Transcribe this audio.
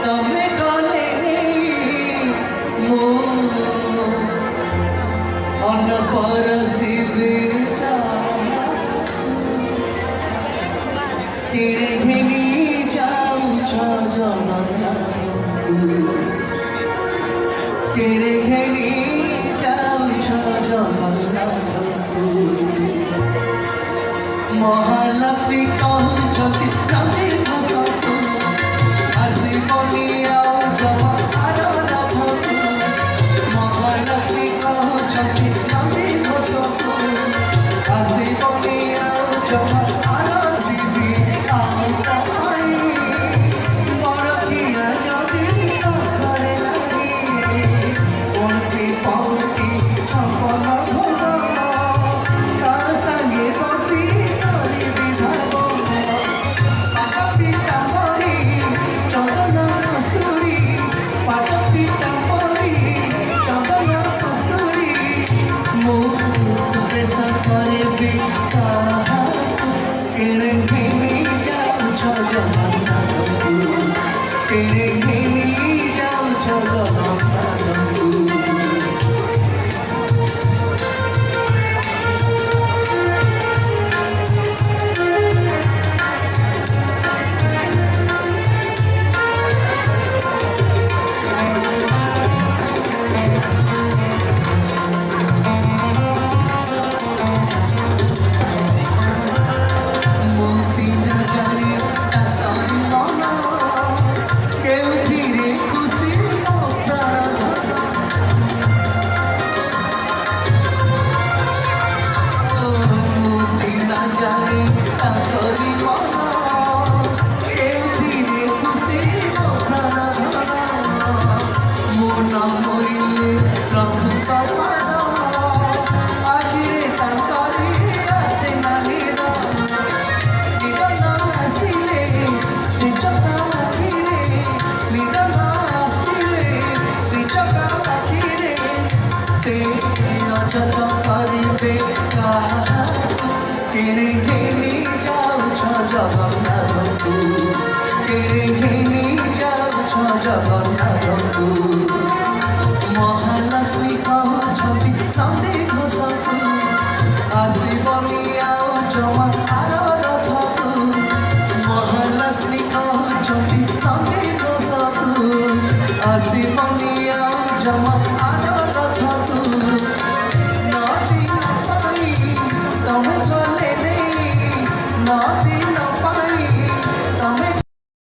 ତମେ ଗଲେନି ମୋ ମନ ପରଶିବେ କିଣେ ଘେନି ଯାଉଛ ଜଗନ୍ନାଥଙ୍କୁ କିଣେ ଘେନି ଯାଉଛ ଜଗନ୍ନାଥଙ୍କୁ ମହାଲକ୍ଷ୍ମୀ କହୁଛନ୍ତି ରବି ଘସକୁ ଆସିବନି ଆଉ ଜମା ଆର ରଥକୁ ମହାଲକ୍ଷ୍ମୀ କହୁଛନ୍ତି ରବି ଘସକୁ ଆସିବନି ଆଉ ଜମା ଆର ଦିଦି ଆଉ କାହିଁ ମୋର କିଆ ଯଦି ପାଖରେ ନାହିଁ ପଣ୍ଟି ପଣ୍ଟି ଛପନ ଭୋଗ ତା ସାଙ୍ଗେ ବସି କରିବି ଭାବ ପାଟ ପିତା ମରି ଚନ୍ଦନ କସ୍ତୁରୀ ପାଟ ପିତା ମରି ଚନ୍ଦନ କସ୍ତୁରୀ ମୁଁ ସୁବେଶ କରିବି କାହାକୁ କିଣେ ଘେନି ଯାଉଛ ଜଗନ୍ନାଥଙ୍କୁ କିଣେ ଘେନି ଯାଉଛ ଜଗନ୍ନାଥଙ୍କୁ জানি তাকরি মন এউথিরে খুশি মো প্রাণ ধন মো না মরিলে প্রভু তোমার আজিরে তাকরি আসে না নিদ নিদ না আসিলে সে চকা আখিরে নিদ না আসিলে সে চকা আখিরে সে অযত্ন করিবে কাহাକୁ কিণে ঘেনি যাউছ জগন্নাথଙ୍କୁ কিণে ঘেনি যাউছ জগন্নাথ